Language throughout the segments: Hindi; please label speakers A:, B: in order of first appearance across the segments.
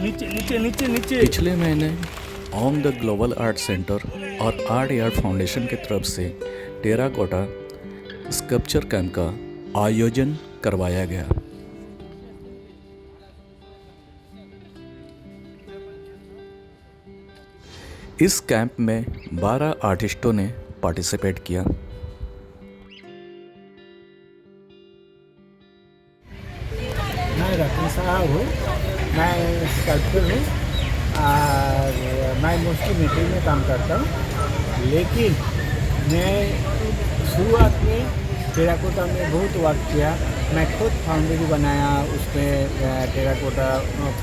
A: नीचे नीचे नीचे नीचे।
B: पिछले महीने on the global art centre और आर्ट यार्ड फाउंडेशन की तरफ से टेराकोटा स्कल्पचर कैंप का आयोजन करवाया गया। इस कैंप में 12 आर्टिस्टों ने पार्टिसिपेट किया।
C: मैं रतन साहब हूँ, मैं स्कल्पचर हूँ और मैं मोस्टली मिट्टी में काम करता हूँ, लेकिन मैं शुरुआत में टेराकोटा में बहुत वर्क किया। मैं खुद फाउंड्री बनाया, उसमें टेराकोटा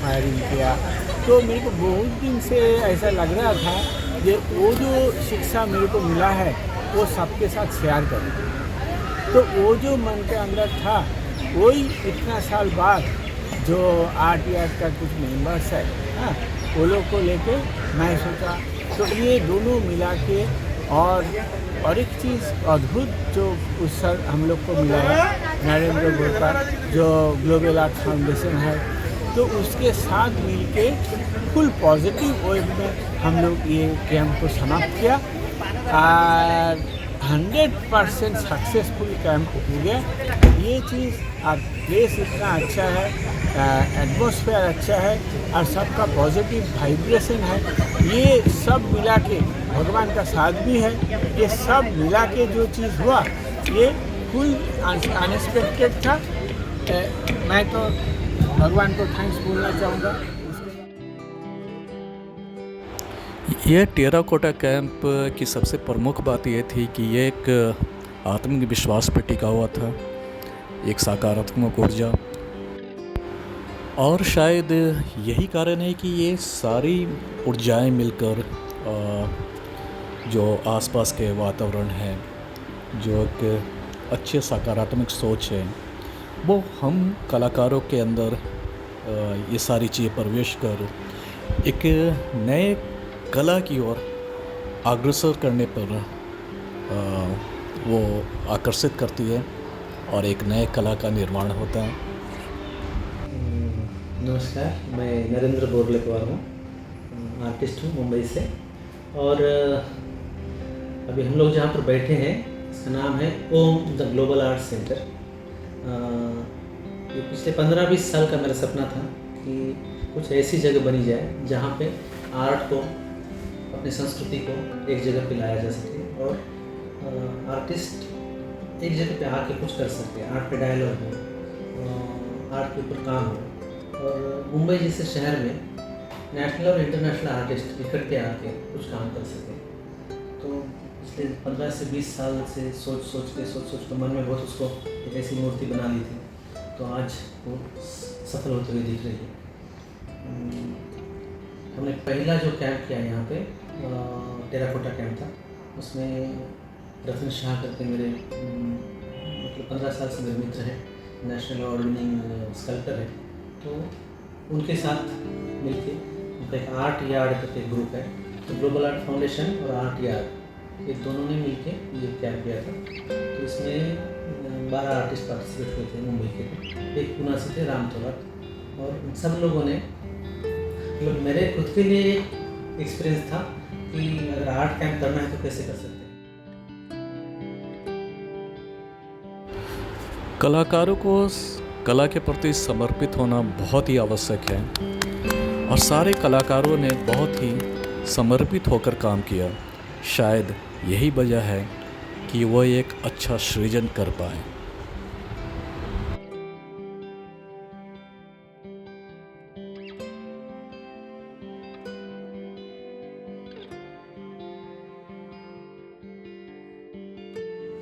C: फायरिंग किया। तो मेरे को बहुत दिन से ऐसा लग रहा था कि वो जो शिक्षा मेरे को मिला है वो सबके साथ शेयर करूँ। तो वो जो मन के अंदर था वही इतना साल बाद जो आर्ट यार्ड का कुछ मेंबर्स है, हाँ, वो लोग को लेके मैं सोचा तो ये दोनों मिला के और एक चीज़ अद्भुत जो उस सर हम लोग को मिला है नरेंद्र गोरका जो ग्लोबल आर्ट फाउंडेशन है, तो उसके साथ मिलके फुल पॉजिटिव वे में हम लोग ये कैंप को समाप्त किया और 100% सक्सेसफुल कैंप हो गया। ये चीज़ और प्लेस इतना अच्छा है, एटमॉस्फेयर अच्छा है और सबका पॉजिटिव वाइब्रेशन है। ये सब मिला के भगवान का साथ भी है, ये सब मिला के जो चीज़ हुआ ये फुल अनएक्सपेक्टेड था। मैं तो भगवान को थैंक्स बोलना चाहूँगा।
B: यह टेराकोटा कैंप की सबसे प्रमुख बात यह थी कि ये एक आत्मविश्वास पर टिका हुआ था, एक सकारात्मक ऊर्जा, और शायद यही कारण है कि ये सारी ऊर्जाएं मिलकर जो आसपास के वातावरण है, जो एक अच्छे सकारात्मक सोच है, वो हम कलाकारों के अंदर ये सारी चीज़ें प्रवेश कर एक नए कला की ओर अग्रसर करने पर वो आकर्षित करती है और एक नए कला का निर्माण होता है।
D: नमस्कार, मैं नरेंद्र बोरलेकवार हूँ, आर्टिस्ट हूँ मुंबई से। और अभी हम लोग जहाँ पर बैठे हैं इसका नाम है ओम द ग्लोबल आर्ट सेंटर। ये पिछले 15-20 साल का मेरा सपना था कि कुछ ऐसी जगह बनी जाए जहाँ पे आर्ट को, अपनी संस्कृति को एक जगह पे लाया जा सके और आर्टिस्ट एक जगह पे आके कुछ कर सके, आर्ट पे डायलॉग हो, आर्ट के ऊपर काम हो। और मुंबई जैसे शहर में नेशनल और इंटरनेशनल आर्टिस्ट इकट्ठे आके कुछ काम कर सके। तो पिछले 15 से 20 साल से सोच के मन में बहुत उसको एक ऐसी मूर्ति बना ली थी, तो आज वो सफल होते हुए दिख रही है। हमने पहला जो कैंप किया यहाँ पे टेराकोटा कैंप था, उसमें रतन शाह करके मेरे मतलब 15 साल से मेरे मित्र हैं, नेशनल अवार्ड विनिंग स्कल्पटर है। तो उनके साथ मिलके उनका एक आर्ट यार्ड करके ग्रुप है, तो ग्लोबल आर्ट फाउंडेशन और आर्ट यार्ड ये दोनों ने मिलके ये कैंप किया था। तो इसमें 12 आर्टिस्ट पार्टिसिपेट हुए थे मुंबई के, एक पुणे से थे, राम तोलाट, और सब लोगों ने मतलब मेरे खुद के लिए एक एक्सपीरियंस था कि अगर आर्ट कैंप करना है तो कैसे कर सकते हैं।
B: कलाकारों को कला के प्रति समर्पित होना बहुत ही आवश्यक है और सारे कलाकारों ने बहुत ही समर्पित होकर काम किया। शायद यही वजह है कि वह एक अच्छा सृजन कर पाए।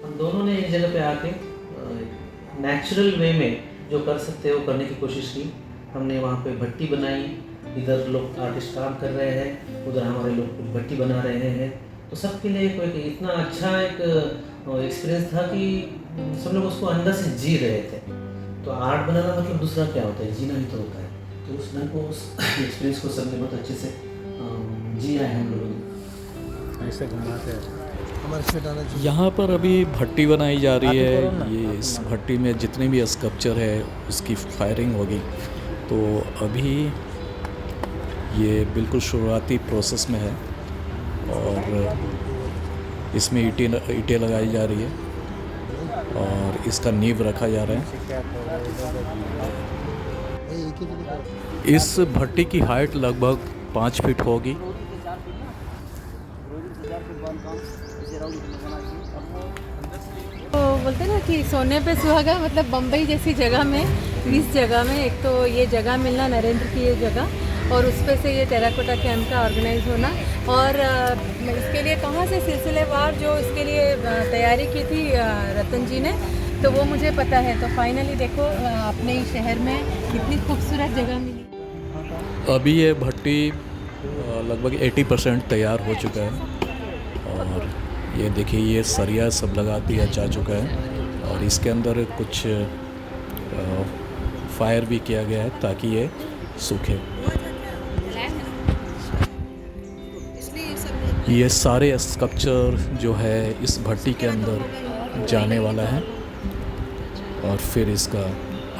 D: हम दोनों ने एक जगह पे आके नेचुरल वे में जो कर सकते हैं वो करने की कोशिश की। हमने वहाँ पे भट्टी बनाई, इधर लोग आर्टिस्ट काम कर रहे हैं, उधर हमारे लोग कुछ भट्टी बना रहे हैं। तो सबके लिए कोई इतना अच्छा एक एक्सपीरियंस था कि सब लोग उसको अंदर से जी रहे थे। तो आर्ट बनाना मतलब दूसरा क्या होता है, जीना ही तो होता है। तो उस ढंग को, उस एक्सपीरियंस को सबने बहुत अच्छे से जिया है हम लोगों ने।
C: ऐसे घुमाते हैं
B: यहाँ पर अभी भट्टी बनाई जा रही है। ये इस भट्टी में जितने भी स्कल्पचर है उसकी फायरिंग होगी। तो अभी ये बिल्कुल शुरुआती प्रोसेस में है और इसमें ईंटें लगाई जा रही है और इसका नींव रखा जा रहा है। इस भट्टी की हाइट लगभग 5 फीट होगी।
A: तो बोलते हैं ना कि सोने पे सुहागा, मतलब बम्बई जैसी जगह में, इस जगह में एक तो ये जगह मिलना, नरेंद्र की ये जगह, और उस पे से ये टेराकोटा कैंप का ऑर्गेनाइज होना, और इसके लिए कहाँ से सिलसिलेवार जो इसके लिए तैयारी की थी रतन जी ने, तो वो मुझे पता है। तो फाइनली देखो अपने ही शहर में कितनी खूबसूरत जगह मिली।
B: अभी ये भट्टी लगभग 80% तैयार हो चुका है और ये देखिए ये सरिया सब लगा दिया जा चुका है और इसके अंदर कुछ फायर भी किया गया है ताकि ये सूखे। ये सारे स्कल्पचर जो है इस भट्टी के अंदर जाने वाला है और फिर इसका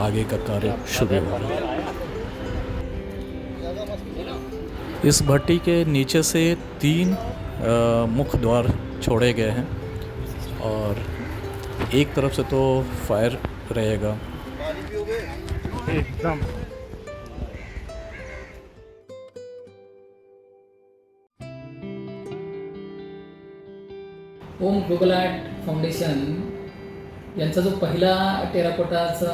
B: आगे का कार्य शुरू होगा। इस भट्टी के नीचे से 3 मुख्य द्वार छोड़े गए हैं और एक तरफ से तो फायर रहेगा
C: एकदम।
E: ओम ग्लोबल आर्ट फाउंडेशन यांचा जो पहिला टेराकोटाचा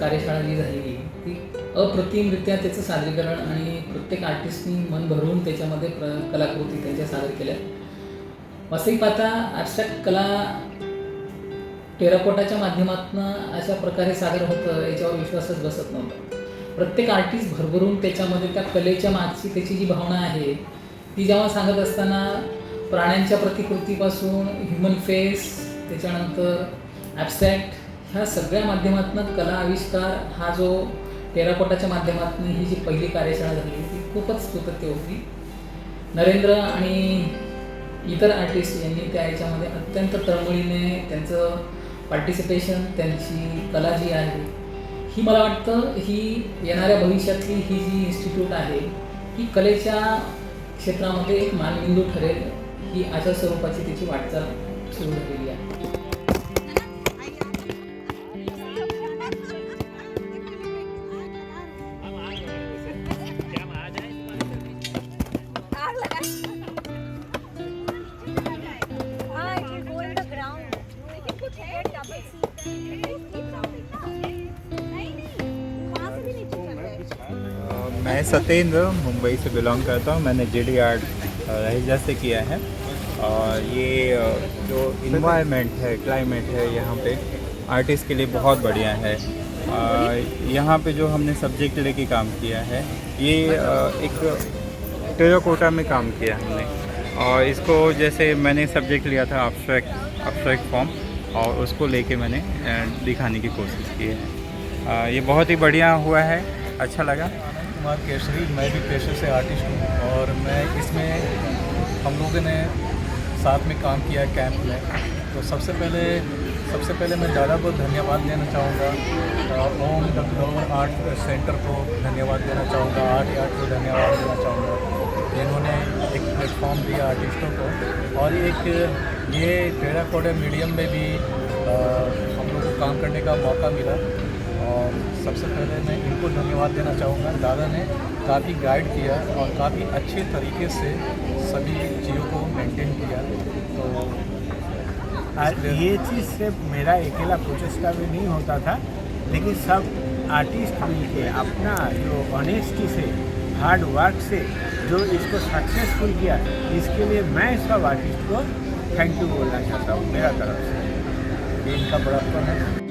E: कार्यशाळा जी झालेली ती अप्रतिमरित्या त्याचं सादरीकरण आणि प्रत्येक आर्टिस्टनी मन भरून त्याच्यामध्ये कलाकृती त्यांच्या सादर केल्या। वास्तविक पाहता ॲब्स्ट्रॅक्ट कला टेराकोटाच्या माध्यमातून अशा प्रकारे सादर होतं याच्यावर विश्वासच बसत नव्हता। प्रत्येक आर्टिस्ट भरभरून त्याच्यामध्ये त्या कलेच्या मागची त्याची जी भावना आहे ती जेव्हा सांगत असताना प्राण्यांच्या प्रतिकृतीपासून ह्युमन फेस, त्याच्यानंतर ॲब्स्ट्रॅक्ट, ह्या सगळ्या माध्यमातून कला आविष्कार हा जो टेराकोटाच्या माध्यमातून ही जी पहिली कार्यशाळा झाली ती खूपच स्तुत्य होती। नरेंद्र आणि इतर आर्टिस्ट यांनी त्या याच्यामध्ये अत्यंत तळमळीने त्यांचं पार्टिसिपेशन, त्यांची कला जी आहे ही मला वाटतं ही येणाऱ्या भविष्यातली ही जी इन्स्टिट्यूट आहे ही कलेच्या क्षेत्रामध्ये एक मानबिंदू ठरेल, ही अशा स्वरूपाची त्याची वाटचाल सुरू झालेली आहे।
F: मैं सत्येंद्र मुंबई से बिलोंग करता हूँ। मैंने GD आर्ट रहीजा से किया है और ये जो इन्वायरमेंट है, क्लाइमेट है यहाँ पे आर्टिस्ट के लिए बहुत बढ़िया है। यहाँ पे जो हमने सब्जेक्ट लेके काम किया है ये एक टेराकोटा में काम किया हमने और इसको जैसे मैंने सब्जेक्ट लिया था अब्स्ट्रैक्ट फॉर्म और उसको लेके मैंने दिखाने की कोशिश की है। ये बहुत ही बढ़िया हुआ है, अच्छा लगा।
G: कुमार केसरी, मैं भी पेशे से आर्टिस्ट हूँ और मैं इसमें हम लोगों ने साथ में काम किया कैंप में। तो सबसे पहले मैं दादा को धन्यवाद देना चाहूँगा, ओम द ग्लोबल आर्ट सेंटर को धन्यवाद देना चाहूँगा, आर्ट को धन्यवाद देना चाहूँगा। इन्होंने एक प्लेटफॉर्म दिया आर्टिस्टों को और एक ये टेराकोटा मीडियम में भी हम लोग को काम करने का मौका मिला। और सबसे पहले मैं इनको धन्यवाद देना चाहूँगा। दादा ने काफ़ी गाइड किया और काफ़ी अच्छे तरीके से सभी चीज़ों को मेंटेन किया। तो
C: ये चीज़ सिर्फ मेरा अकेला प्रोसेस का भी नहीं होता था, लेकिन सब आर्टिस्ट मिलके अपना जो ऑनेस्टी से, हार्ड वर्क से जो इसको सक्सेसफुल किया, इसके लिए मैं सब आर्टिस्ट को थैंक यू बोलना चाहता हूँ मेरा तरफ से।
G: ये इनका बड़ापन है।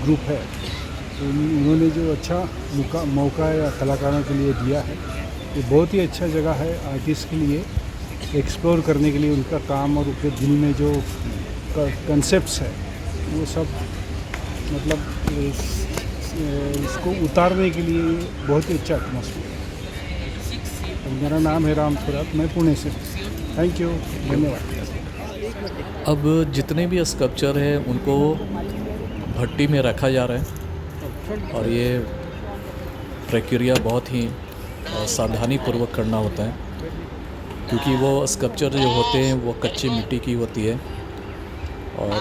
H: ग्रुप है तो उन्होंने जो अच्छा मौका या कलाकारों के लिए दिया है, ये बहुत ही अच्छा जगह है आर्टिस्ट के लिए एक्सप्लोर करने के लिए। उनका काम और उनके दिल में जो कंसेप्ट्स है वो सब मतलब इसको उतारने के लिए बहुत ही अच्छा एटमॉस्फेयर। मेरा नाम है राम थोरात, मैं पुणे से। थैंक यू, धन्यवाद।
B: अब जितने भी स्कल्पचर हैं उनको भट्टी में रखा जा रहा है और ये प्रक्रिया बहुत ही सावधानीपूर्वक करना होता है क्योंकि वो स्कल्पचर जो होते हैं वो कच्ची मिट्टी की होती है और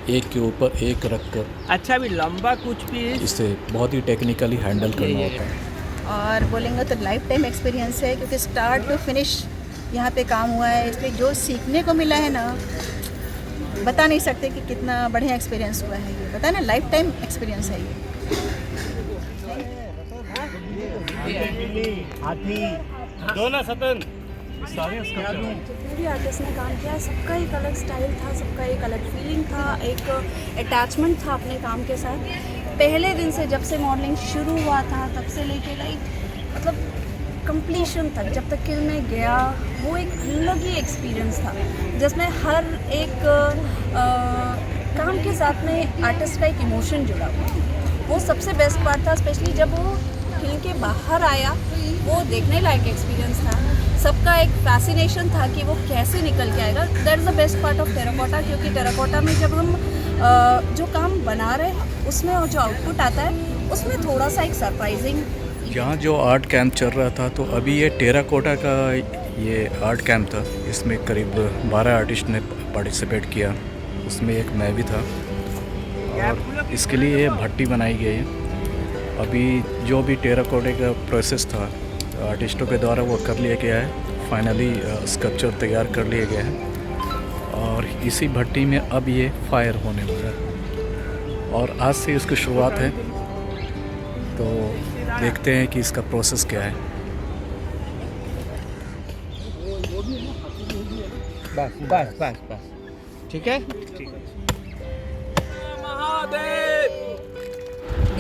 B: एक के ऊपर एक रख कर
C: अच्छा भी लंबा कुछ भी
B: इसे बहुत ही टेक्निकली हैंडल करना होता है।
I: और बोलेंगे तो लाइफ टाइम एक्सपीरियंस है क्योंकि स्टार्ट टू फिनिश यहाँ पे काम हुआ है, इसलिए जो सीखने को मिला है ना, बता नहीं सकते कि कितना बढ़िया एक्सपीरियंस हुआ है। ये पता ना, लाइफ टाइम एक्सपीरियंस है ये।
J: जितने भी आर्टिस्ट ने काम किया सबका एक अलग स्टाइल था, सबका एक अलग फीलिंग था, एक अटैचमेंट था अपने काम के साथ। पहले दिन से जब से मॉडलिंग शुरू हुआ था तब से लेके मतलब कंप्लीशन तक, जब तक कि मैं गया, वो एक अलग ही एक्सपीरियंस था जिसमें हर एक काम के साथ में आर्टिस्ट का एक इमोशन जुड़ा हुआ। वो सबसे बेस्ट पार्ट था, स्पेशली जब वो खिल के बाहर आया, वो देखने लायक एक्सपीरियंस था। सबका एक फैसिनेशन था कि वो कैसे निकल के आएगा। That is the best part of terracotta, क्योंकि टेराकोटा में जब हम जो काम बना रहे हैं उसमें जो आउटपुट आता है उसमें थोड़ा सा एक सरप्राइजिंग।
B: यहाँ जो आर्ट कैंप चल रहा था तो अभी ये टेराकोटा का ये आर्ट कैंप था, इसमें करीब 12 आर्टिस्ट ने पार्टिसिपेट किया, उसमें एक मैं भी था और इसके लिए ये भट्टी बनाई गई है। अभी जो भी टेराकोटे का प्रोसेस था आर्टिस्टों के द्वारा वो कर लिया गया है, फाइनली स्कल्पचर तैयार कर लिया गया है और इसी भट्टी में अब ये फायर होने लगा है और आज से इसकी शुरुआत है। तो देखते हैं कि इसका प्रोसेस क्या है।
C: बस बस बस बस, ठीक है।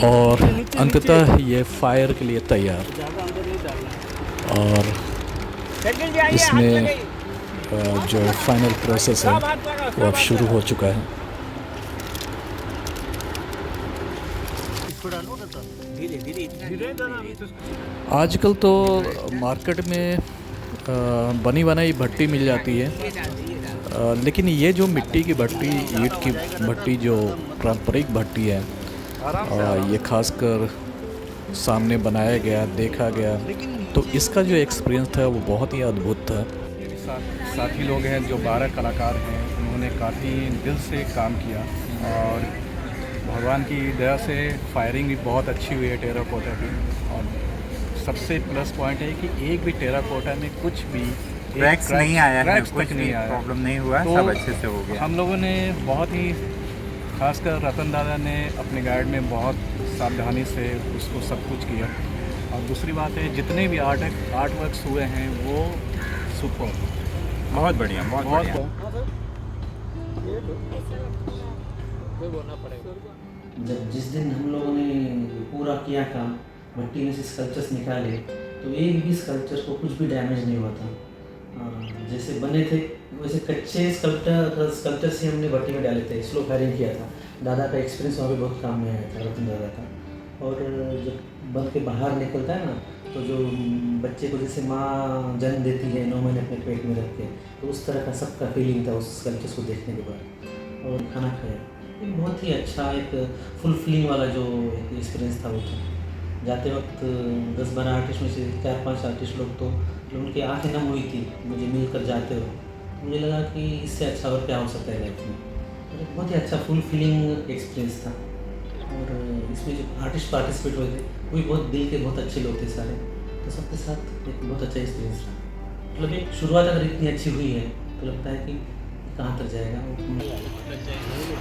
B: और अंततः ये फायर के लिए तैयार और इसमें जो फाइनल प्रोसेस है वो अब शुरू हो चुका है। आजकल तो मार्केट में बनी बनाई भट्टी मिल जाती है, लेकिन ये जो मिट्टी की भट्टी, ईंट की भट्टी जो पारंपरिक भट्टी है, ये खासकर सामने बनाया गया, देखा गया, तो इसका जो एक्सपीरियंस था वो बहुत ही अद्भुत था।
G: साथी लोग हैं जो 12 कलाकार हैं, उन्होंने काफ़ी दिल से काम किया और भगवान की दया से फायरिंग भी बहुत अच्छी हुई है टेराकोटा की। और सबसे प्लस पॉइंट है कि एक भी टेराकोटा में कुछ भी
F: क्रैक्स नहीं आया है,
G: कुछ नहीं आया,
F: प्रॉब्लम नहीं हुआ,
G: तो
F: सब अच्छे से हो गया।
G: हम लोगों ने बहुत ही, खासकर रतन दादा ने अपने गाइड में बहुत सावधानी से उसको सब कुछ किया। और दूसरी बात है, जितने भी आर्ट वर्क्स हुए हैं वो सुपर,
F: बहुत बढ़िया, बहुत बढ़िया।
D: जब जिस दिन हम लोगों ने पूरा किया काम, मिट्टी में से स्कल्पचर्स निकाले, तो एक भी स्कल्पचर को कुछ भी डैमेज नहीं हुआ था। जैसे बने थे वैसे कच्चे स्कल्पचर से हमने भट्टी में डाले थे, स्लो फायरिंग किया था। दादा का एक्सपीरियंस वहाँ पे बहुत काम में आया था, रतन दादा का। और जब बन के बाहर निकलता है ना, तो जो बच्चे को जैसे माँ जन्म देती है 9 महीने अपने पेट में रख के, तो उस तरह का सबका फीलिंग था उस स्कल्पचर को देखने के बाद। और खाना खाया, एक बहुत ही अच्छा, एक फुल फिलिंग वाला जो एक्सपीरियंस था वो था। जाते वक्त 10-12 आर्टिस्ट में से 4-5 आर्टिस्ट लोग तो उनकी आँखें नम हुई थी मुझे मिलकर जाते हुए। मुझे लगा कि इससे अच्छा और क्या हो सकता है लाइफ में। बहुत ही अच्छा फुल फीलिंग एक्सपीरियंस था। और इसमें जो आर्टिस्ट पार्टिसिपेट हुए थे वो भी बहुत दिल के बहुत अच्छे लोग थे सारे, तो सबके साथ एक बहुत अच्छा एक्सपीरियंस रहा। मतलब एक शुरुआत अगर इतनी अच्छी हुई है तो लगता है कि कहाँ तक जाएगा।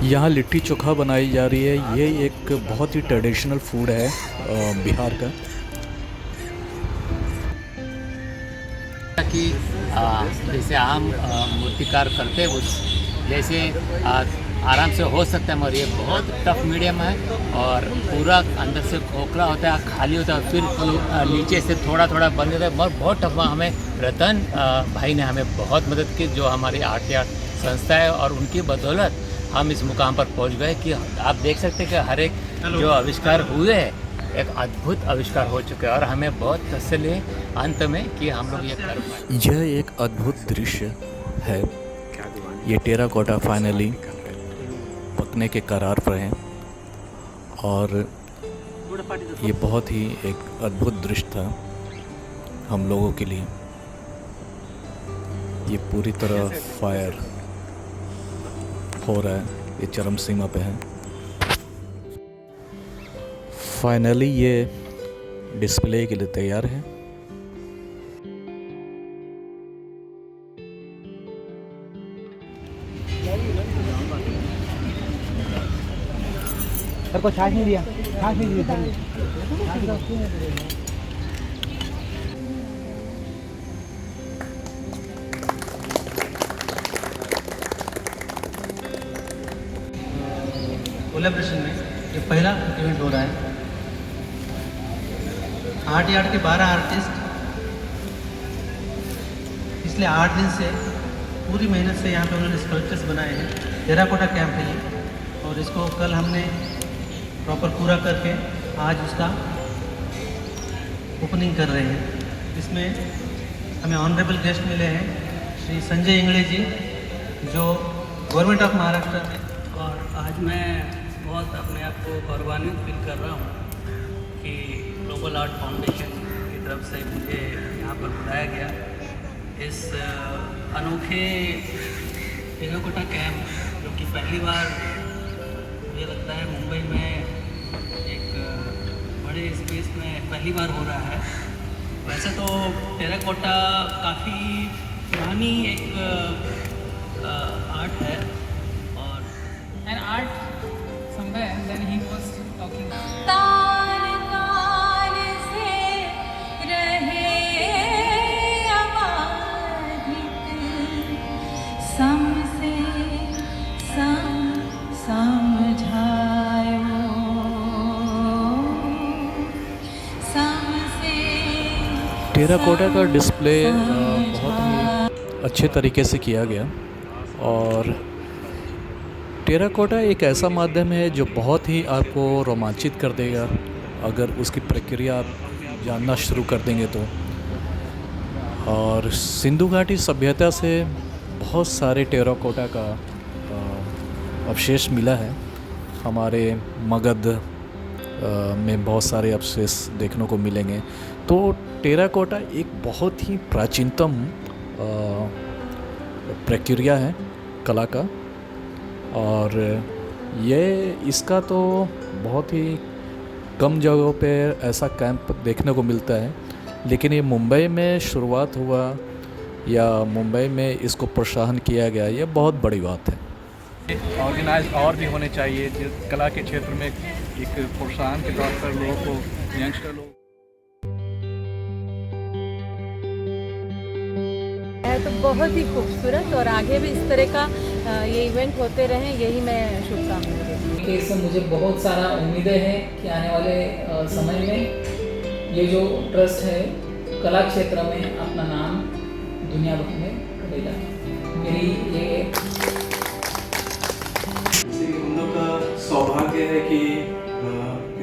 B: यहाँ लिट्टी चोखा बनाई जा रही है। ये एक बहुत ही ट्रेडिशनल फूड है बिहार का।
K: कि जैसे आम मूर्तिकार करते हैं उस जैसे आराम से हो सकता है, मगर ये बहुत टफ मीडियम है और पूरा अंदर से खोखला होता है, खाली होता है, फिर नीचे से थोड़ा थोड़ा बन जाता है। मगर बहुत टफ। हमें रतन भाई ने हमें बहुत मदद की, जो हमारी आर्ट संस्था है, और उनकी बदौलत हम इस मुकाम पर पहुंच गए कि आप देख सकते हैं कि हर एक जो आविष्कार हुए हैं एक अद्भुत आविष्कार हो चुके हैं और हमें बहुत तसल्ली है अंत में कि हम लोग ये कर पाए।
B: यह एक अद्भुत दृश्य है। ये टेराकोटा फाइनली पकने के कगार पर है और ये बहुत ही एक अद्भुत दृश्य था हम लोगों के लिए। ये पूरी तरह फायर हो रहा है, ये चरम सीमा पे है। फाइनली ये डिस्प्ले के लिए तैयार है।
C: सर को छाछ नहीं दिया, छाछ नहीं दिया
D: कोलैबोरेशन में ये पहला इवेंट हो रहा है। आर्ट यार्ड के 12 आर्टिस्ट पिछले 8 दिन से पूरी मेहनत से यहाँ पे उन्होंने स्कल्पचर्स बनाए हैं। टेराकोटा कैंप है ये और इसको कल हमने प्रॉपर पूरा करके आज उसका ओपनिंग कर रहे हैं। इसमें हमें ऑनरेबल गेस्ट मिले हैं श्री संजय इंगड़े जी जो गवर्नमेंट ऑफ महाराष्ट्र में।
L: और आज मैं बहुत अपने आप को गौरवान्वित फील कर रहा हूँ कि ग्लोबल आर्ट फाउंडेशन की तरफ से मुझे यहाँ पर बुलाया गया। इस अनोखे टेराकोटा कैंप जो कि पहली बार मुझे लगता है मुंबई में एक बड़े स्पेस में पहली बार हो रहा है। वैसे तो टेराकोटा काफ़ी पुरानी एक आर्ट है और
E: and art somewhere and then he was talking
M: तार तार से रहे अबाधित सम से समझायो सम से।
B: टेराकोटा का डिस्प्ले बहुत ही अच्छे तरीके से किया गया और टेराकोटा एक ऐसा माध्यम है जो बहुत ही आपको रोमांचित कर देगा अगर उसकी प्रक्रिया आप जानना शुरू कर देंगे तो। और सिंधु घाटी सभ्यता से बहुत सारे टेराकोटा का अवशेष मिला है। हमारे मगध में बहुत सारे अवशेष देखने को मिलेंगे। तो टेराकोटा एक बहुत ही प्राचीनतम प्रक्रिया है कला का और ये इसका तो बहुत ही कम जगहों पे ऐसा कैंप देखने को मिलता है, लेकिन ये मुंबई में शुरुआत हुआ या मुंबई में इसको प्रोत्साहन किया गया, ये बहुत बड़ी बात है।
G: ऑर्गेनाइज और भी होने चाहिए कला के क्षेत्र में एक प्रोत्साहन के तौर पर लोगों को, यंगस्टर लोग
A: है तो बहुत ही खूबसूरत और आगे भी इस तरह का ये इवेंट होते रहें, यही मैं शुभकामनाएं देती हूँ।
E: इससे मुझे बहुत सारा उम्मीदें हैं कि आने वाले समय में ये जो ट्रस्ट है कला क्षेत्र में अपना नाम दुनिया भर में करेगा। मेरी ये
B: हम लोग का सौभाग्य है कि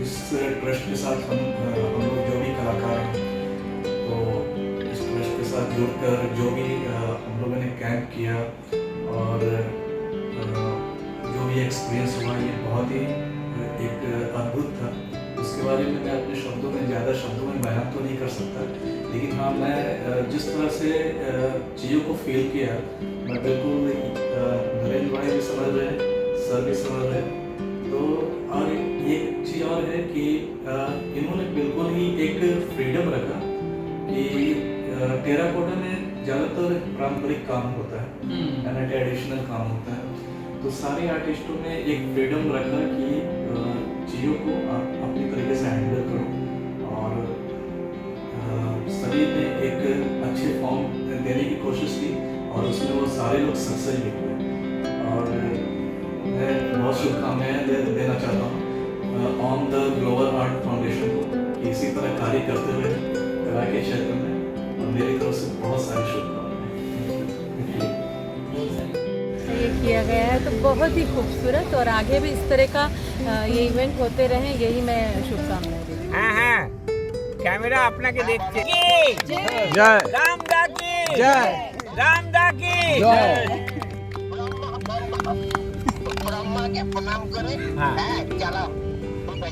B: इस ट्रस्ट के साथ हम लोग जो भी कलाकार हैं तो इस ट्रस्ट के साथ जुड़कर जो भी हम लोगों ने कैंप किया और जो भी एक्सपीरियंस हुआ ये बहुत ही एक अद्भुत था। उसके बारे में मैं अपने शब्दों में ज़्यादा शब्दों में बयान तो नहीं कर सकता, लेकिन हाँ मैं जिस तरह से चीज़ों को फील किया मैं बिल्कुल नरेंद्र भाई भी समझ रहे हैं, सर भी समझ रहे हैं। तो और एक चीज़ और है कि इन्होंने बिल्कुल ही एक फ्रीडम रखा कि टेराकोटा में ज़्यादातर पारंपरिक काम होता है यानी ट्रेडिशनल काम होता है, तो सारे आर्टिस्टों ने एक फ्रीडम रखा कि चीज़ों को आप अपनी तरीके से हैंडल करो और सभी ने एक अच्छे फॉर्म देने की कोशिश की और उसमें वो सारे लोग सक्सेस भी हुए। और मैं बहुत शुभकामनाएं देना चाहता हूँ on the global art foundation को कि इसी तरह कार्य करते हुए कला के क्षेत्र में, और मेरी तरफ से बहुत सारी शुभकामनाएं।
A: ये किया किया गया है, तो बहुत ही खूबसूरत, और आगे भी इस तरह का ये इवेंट होते रहें, यही मैं शुभकामनाएं देती हूँ।
C: হ্যাঁ হ্যাঁ ক্যামেরা আপনাকে দেখছে
H: जय
C: রামদা কি
H: जय
C: রামদা কি
H: जय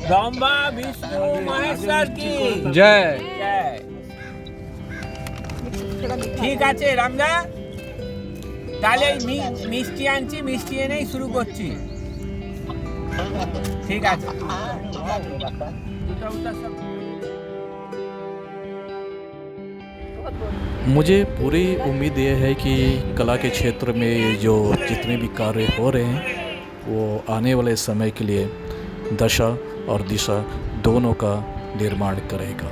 C: ব্রহ্মা বিষ্ণু মহেশ্বর কি
H: जय
C: জয়। ঠিক আছে রামদা, তাহলে এই মিষ্টি আনছি, মিষ্টি এনেই শুরু করছি। ঠিক আছে।
B: मुझे पूरी उम्मीद ये है कि कला के क्षेत्र में जो जितने भी कार्य हो रहे हैं वो आने वाले समय के लिए दशा और दिशा दोनों का निर्माण करेगा।